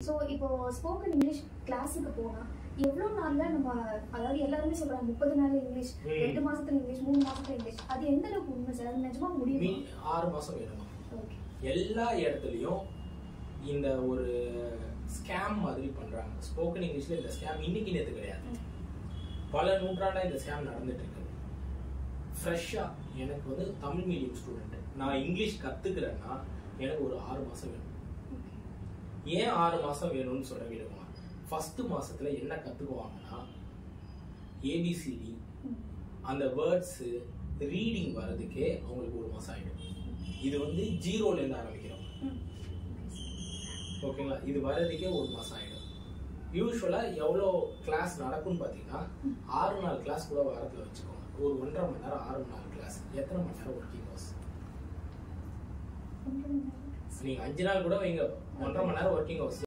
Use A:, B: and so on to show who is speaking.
A: So, இப்போ spoken English கிளாஸுக்கு போனா எவ்வளவு நாள்ல நம்ம அதாவது எல்லாருமே சொல்றாங்க 30 நாள் இங்கிலீஷ் 2 மாசத்துல இங்கிலீஷ் 3 மாசத்துல இங்கிலீஷ் அது எந்த அளவுக்கு உண்மை சார்? அது நிஜமா முடியுமா?
B: 6 மாசம் வேணுமா? எல்லா இடத்துலயும் இந்த ஒரு ஸ்கேம் மாதிரி பண்றாங்க. ஸ்போக்கன் இங்கிலீஷ்ல இந்த ஸ்கேம் இன்னைக்கு நேத்து கிடையாது. பல நூற்றாண்டா இந்த ஸ்கேம் நடந்துட்டு இருக்கு. ஃப்ரெஷ்ஷா எனக்கு வந்து தமிழ் மீடியம் ஸ்டூடெண்ட் நான் இங்கிலீஷ் கத்துக்கிறேன்னா எனக்கு ஒரு 6 மாசம் வேணும். ஏன் 6 மாசம் வேணும்னு சொல்ல விடுவாங்க. ஃபர்ஸ்ட் மாசத்துல என்ன கத்துக்குவாங்கன்னா ஏபிசிடி அந்த வேர்ட்ஸ் ரீடிங் வர்றதுக்கே அவங்களுக்கு 1 மாசம் ஆயிடும். இது வந்து ஜீரோல இருந்து ஆரம்பிக்கிறோம். ஓகேங்களா? இது வர்றதுக்கே 1 மாசம் ஆயிடும். யூஸ்வலா எவ்வளோ கிளாஸ் நடக்கும்னு பாத்தீங்கன்னா 6 நாள் கிளாஸ் கூட வாரத்துல வச்சுக்கோங்க. ஒரு 1.5 மணி நேரம் 6 நாள் கிளாஸ் எத்தனை மணி நேரம் ஒர்க்கிங் ஹவர்ஸ்? நீங்க 5 நாள் கூட வைங்க 1.5 மணி நேரம் ஒர்க்கிங் ஹவர்ஸ்.